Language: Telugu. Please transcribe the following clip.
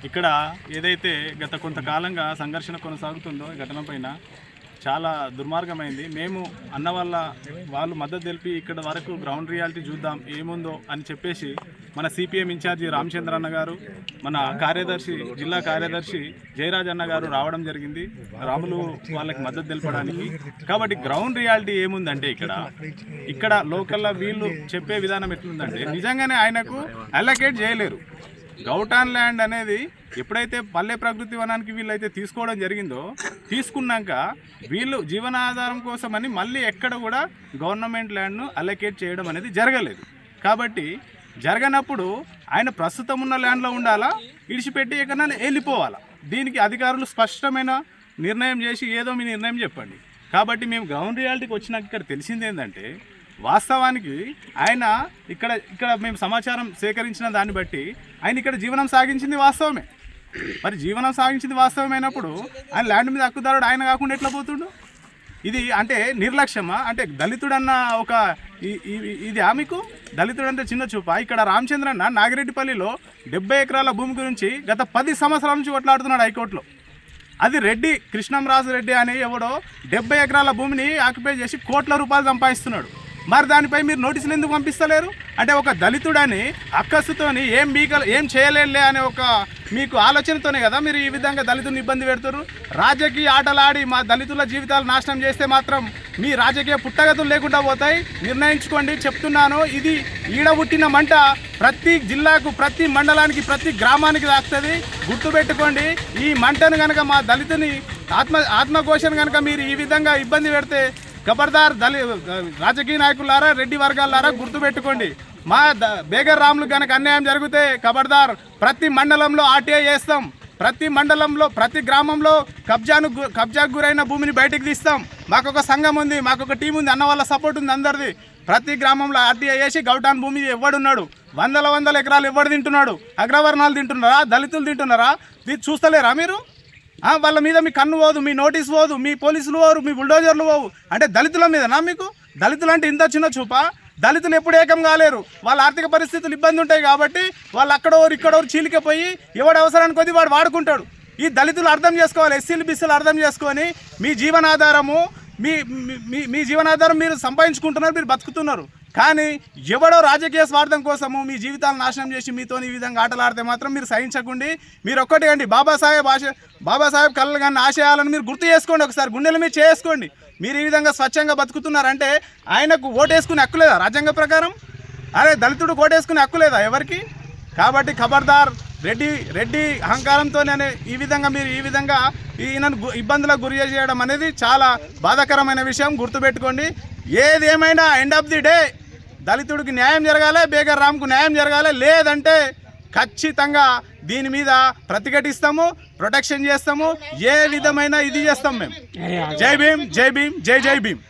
ఇక్కడ ఏదైతే గత కొంతకాలంగా సంఘర్షణ కొనసాగుతుందో ఈ ఘటన పైన చాలా దుర్మార్గమైంది. మేము అన్న వాళ్ళు మద్దతు తెలిపి ఇక్కడ వరకు గ్రౌండ్ రియాలిటీ చూద్దాం ఏముందో అని చెప్పేసి మన సిపిఎం ఇన్ఛార్జి రామచంద్ర అన్న గారు, మన కార్యదర్శి జిల్లా కార్యదర్శి జయరాజ్ అన్న గారు రావడం జరిగింది రాములు వాళ్ళకి మద్దతు తెలపడానికి. కాబట్టి గ్రౌండ్ రియాలిటీ ఏముందంటే ఇక్కడ లోకల్లో వీళ్ళు చెప్పే విధానం ఎట్లుందంటే నిజంగానే ఆయనకు అలొకేట్ చేయలేరు. గౌటాన్ ల్యాండ్ అనేది ఎప్పుడైతే పల్లె ప్రకృతి వనానికి వీళ్ళైతే తీసుకోవడం జరిగిందో, తీసుకున్నాక వీళ్ళు జీవనాధారం కోసమని మళ్ళీ ఎక్కడ కూడా గవర్నమెంట్ ల్యాండ్ను అలొకేట్ చేయడం అనేది జరగలేదు. కాబట్టి జరగనప్పుడు ఆయన ప్రస్తుతం ఉన్న ల్యాండ్లో ఉండాలా, ఇడిచిపెట్టి ఎక్కడైనా వెళ్ళిపోవాలా? దీనికి అధికారులు స్పష్టమైన నిర్ణయం చేసి ఏదో మీ నిర్ణయం చెప్పండి. కాబట్టి మేము గ్రౌండ్ రియాలిటీకి వచ్చినాక ఇక్కడ తెలిసింది ఏంటంటే వాస్తవానికి ఆయన ఇక్కడ మేము సమాచారం సేకరించిన దాన్ని బట్టి ఆయన ఇక్కడ జీవనం సాగించింది వాస్తవమే. మరి జీవనం సాగించింది వాస్తవమైనప్పుడు ఆయన ల్యాండ్ మీద హక్కుదారుడు ఆయన కాకుండా ఎట్లా పోతుండు? ఇది అంటే నిర్లక్ష్యమా? అంటే దళితుడన్న ఒక ఇది మీకు దళితుడంటే చిన్న చూపా? ఇక్కడ రామచంద్రన్న నాగిరెడ్డిపల్లిలో 70 ఎకరాల భూమి గురించి గత 10 సంవత్సరాల నుంచి కొట్లాడుతున్నాడు హైకోర్టులో. అది రెడ్డి కృష్ణంరాజు రెడ్డి అనే ఎవడో 70 ఎకరాల భూమిని ఆక్యుపై చేసి కోట్ల రూపాయలు సంపాదిస్తున్నాడు. మరి దానిపై మీరు నోటీసులు ఎందుకు పంపిస్తలేరు? అంటే ఒక దళితుడని అక్కసుతోని ఏం చేయలేలే అనే ఒక మీకు ఆలోచనతోనే కదా మీరు ఈ విధంగా దళితులను ఇబ్బంది పెడుతున్నారు. రాజకీయ ఆటలాడి మా దళితుల జీవితాలు నాశనం చేస్తే మాత్రం మీ రాజకీయ పుట్టగతులు లేకుండా పోతాయి. నిర్ణయించుకోండి, చెప్తున్నాను. ఇది ఈడబుట్టిన మంట ప్రతి జిల్లాకు, ప్రతి మండలానికి, ప్రతి గ్రామానికి తాకుతుంది. గుర్తుపెట్టుకోండి. ఈ మంటను కనుక మా దళితుని ఆత్మఘోషను కనుక మీరు ఈ విధంగా ఇబ్బంది పెడితే ఖబర్దార్ రాజకీయ నాయకులారా, రెడ్డి వర్గాలారా గుర్తుపెట్టుకోండి. మా బేగర్ రాములు కనుక అన్యాయం జరిగితే ఖబర్దార్ ప్రతి మండలంలో ఆర్టీఐ చేస్తాం. ప్రతి మండలంలో, ప్రతి గ్రామంలో కబ్జాకు గురైన భూమిని బయటకు తీస్తాం. మాకు ఒక సంఘం ఉంది, మాకు ఒక టీం ఉంది, అన్న వాళ్ళ సపోర్ట్ ఉంది అందరిది. ప్రతి గ్రామంలో ఆర్టీఐ చేసి గౌటాన్ భూమి ఎవడున్నాడు, వందల ఎకరాలు ఎవడు తింటున్నాడు? అగ్రవర్ణాలు తింటున్నారా? దళితులు తింటున్నారా? ఇది చూస్తలేరా మీరు? వాళ్ళ మీద మీ కన్ను పోదు, మీ నోటీస్ పోదు, మీ పోలీసులు పోరు, మీ బుల్డోజర్లు పోవు. అంటే దళితుల మీదనా మీకు? దళితులు అంటే ఇంత చిన్న చూపా? దళితులు ఎప్పుడు ఏకం కాలేరు. వాళ్ళ ఆర్థిక పరిస్థితులు ఇబ్బంది ఉంటాయి కాబట్టి వాళ్ళు అక్కడోరు చీలికపోయి ఎవడు అవసరానికి కొద్ది వాడు వాడుకుంటాడు. ఈ దళితులు అర్థం చేసుకోవాలి, ఎస్సీలు బిస్సీలు అర్థం చేసుకొని మీ జీవనాధారము మీ జీవనాధారం మీరు సంపాదించుకుంటున్నారు, మీరు బతుకుతున్నారు. కానీ ఎవడో రాజకీయ స్వార్థం కోసము మీ జీవితాలను నాశనం చేసి మీతో ఈ విధంగా ఆటలాడితే మాత్రం మీరు సహించకండి. మీరు ఒక్కటి అండి, బాబాసాహెబ్ కళలు కానీ ఆశయాలను మీరు గుర్తు చేసుకోండి. ఒకసారి గుండెల మీద చేసుకోండి. మీరు ఈ విధంగా స్వచ్ఛంగా బతుకుతున్నారంటే ఆయనకు ఓటేసుకునే హక్కు లేదా రాజ్యాంగ ప్రకారం? అరే దళితుడు ఓటేసుకునే హక్కు లేదా ఎవరికి? కాబట్టి ఖబర్దార్ రెడ్డి అహంకారంతోనే ఈ విధంగా మీరు ఈ విధంగా ఈయనను ఇబ్బందులకు గురి చేయడం అనేది చాలా బాధాకరమైన విషయం. గుర్తుపెట్టుకోండి. ఏది ఏమైనా ఎండ్ ఆఫ్ ది డే దళితుడికి న్యాయం జరగాలి, బేగర్ రామ్కు న్యాయం జరగాలి. లేదంటే ఖచ్చితంగా దీని మీద ప్రతిఘటిస్తాము, ప్రొటెక్షన్ చేస్తాము, ఏ విధమైన ఇది చేస్తాం మేము. జై భీమ్, జై భీమ్, జై భీమ్.